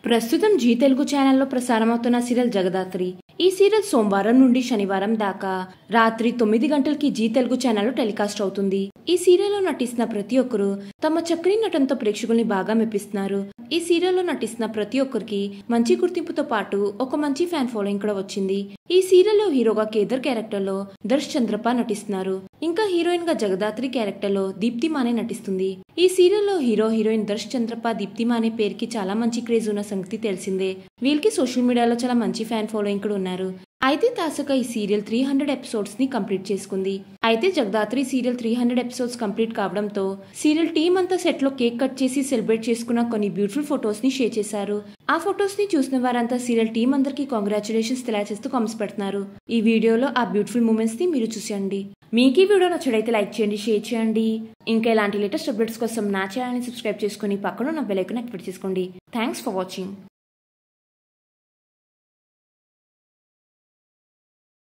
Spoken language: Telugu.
ప్రస్తుతం జీ తెలుగు ఛానల్లో ప్రసారమవుతున్న సీరియల్ జగదాత్రి. ఈ సీరియల్ సోమవారం నుండి శనివారం దాకా రాత్రి 9 గంటలకి జీ తెలుగు ఛానల్లో టెలికాస్ట్ అవుతుంది. ఈ సీరియల్లో నటిస్తున్న ప్రతి ఒక్కరు తమ చక్కని నటనతో ప్రేక్షకుల్ని బాగా మెప్పిస్తున్నారు. ఈ సీరియల్లో నటిస్తున్న ప్రతి ఒక్కరికి మంచి గుర్తింపుతో పాటు ఒక మంచి ఫ్యాన్ ఫాలోయింగ్ కూడా వచ్చింది. ఈ సీరియల్లో హీరోగా కేదర్ క్యారెక్టర్ లో దర్శ్ చంద్రప్ప నటిస్తున్నారు. ఇంకా హీరోయిన్ గా జగదాత్రి క్యారెక్టర్ లో దీప్తి మానే నటిస్తుంది. ఈ సీరియల్లో హీరో హీరోయిన్ దర్శ్ చంద్రప్ప దీప్తి మానే పేరుకి చాలా మంచి క్రేజ్ ఉన్న సంగతి తెలిసిందే. వీళ్ళకి సోషల్ మీడియాలో చాలా మంచి ఫ్యాన్ ఫాలోయింగ్ కూడా ఉన్నారు. అయితే తాజాగా ఈ సీరియల్ 300 ఎపిసోడ్స్ ని కంప్లీట్ చేసుకుంది. అయితే జగదాత్రి సీరియల్ 300 ఎపిసోడ్స్ కంప్లీట్ కావడంతో సీరియల్ టీమ్ అంతా సెట్ లో కేక్ కట్ చేసి సెలబ్రేట్ చేసుకున్న కొన్ని బ్యూటిఫుల్ ఫొటోస్ ని షేర్ చేశారు. ఆ ఫొటోస్ ని చూసిన వారంతా సీరియల్ టీమ్ అందరికి కాంగ్రాచులేషన్స్ తెలియజేస్తూ కామెంట్స్ పెడుతున్నారు. ఈ వీడియోలో ఆ బ్యూటిఫుల్ మూమెంట్స్ ని మీరు చూసేయండి. మీకు ఈ వీడియో నచ్చడైతే లైక్ చేయండి, షేర్ చేయండి. ఇంకా ఇలాంటి లేటెస్ట్ అప్డేట్స్ కోసం నా ఛానల్ ని సబ్స్క్రైబ్ చేసుకుని పక్కన ఉన్న బెల్ ఐకాన్ యాక్టివేట్ చేసుకోండి. Thanks for watching.